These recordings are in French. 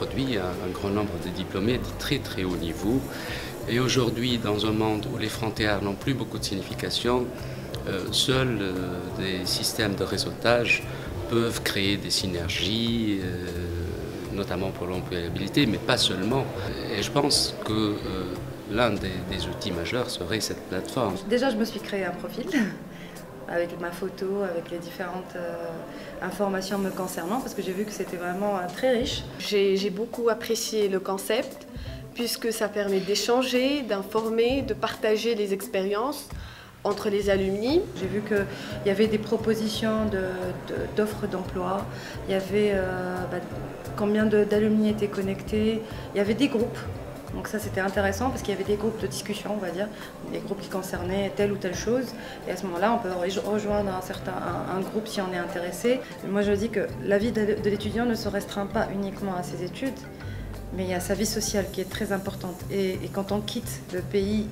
produit un grand nombre de diplômés de très très haut niveau. Et aujourd'hui, dans un monde où les frontières n'ont plus beaucoup de signification, seuls des systèmes de réseautage peuvent créer des synergies, notamment pour l'employabilité, mais pas seulement. Et je pense que l'un des outils majeurs serait cette plateforme. Déjà, je me suis créé un profil avec ma photo, avec les différentes informations me concernant, parce que j'ai vu que c'était vraiment très riche. J'ai beaucoup apprécié le concept, puisque ça permet d'échanger, d'informer, de partager les expériences entre les alumni. J'ai vu qu'il y avait des propositions d'offres d'emploi, il y avait combien d'alumni étaient connectés, il y avait des groupes. Donc ça c'était intéressant parce qu'il y avait des groupes de discussion, on va dire, des groupes qui concernaient telle ou telle chose. Et à ce moment-là, on peut rejoindre un groupe si on est intéressé. Moi je dis que la vie de l'étudiant ne se restreint pas uniquement à ses études, mais il y a sa vie sociale qui est très importante. Et quand on quitte le pays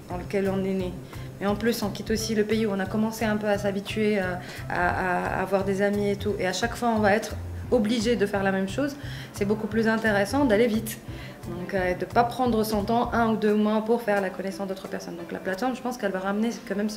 dans lequel on est né, et en plus on quitte aussi le pays où on a commencé un peu à s'habituer à avoir des amis et tout, et à chaque fois on va être obligé de faire la même chose, c'est beaucoup plus intéressant d'aller vite. Donc de ne pas prendre son temps, 1 ou 2 mois pour faire la connaissance d'autres personnes. Donc la plateforme, je pense qu'elle va ramener quand même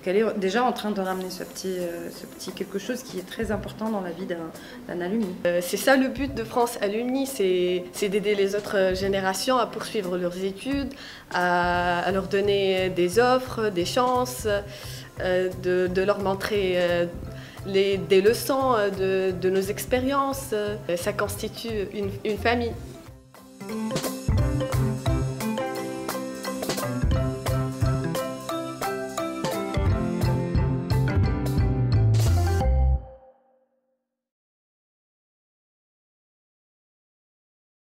qu'elle est déjà en train de ramener ce petit quelque chose qui est très important dans la vie d'un alumni. C'est ça le but de France Alumni, c'est d'aider les autres générations à poursuivre leurs études, à leur donner des offres, des chances, de leur montrer des leçons de nos expériences. Ça constitue une famille.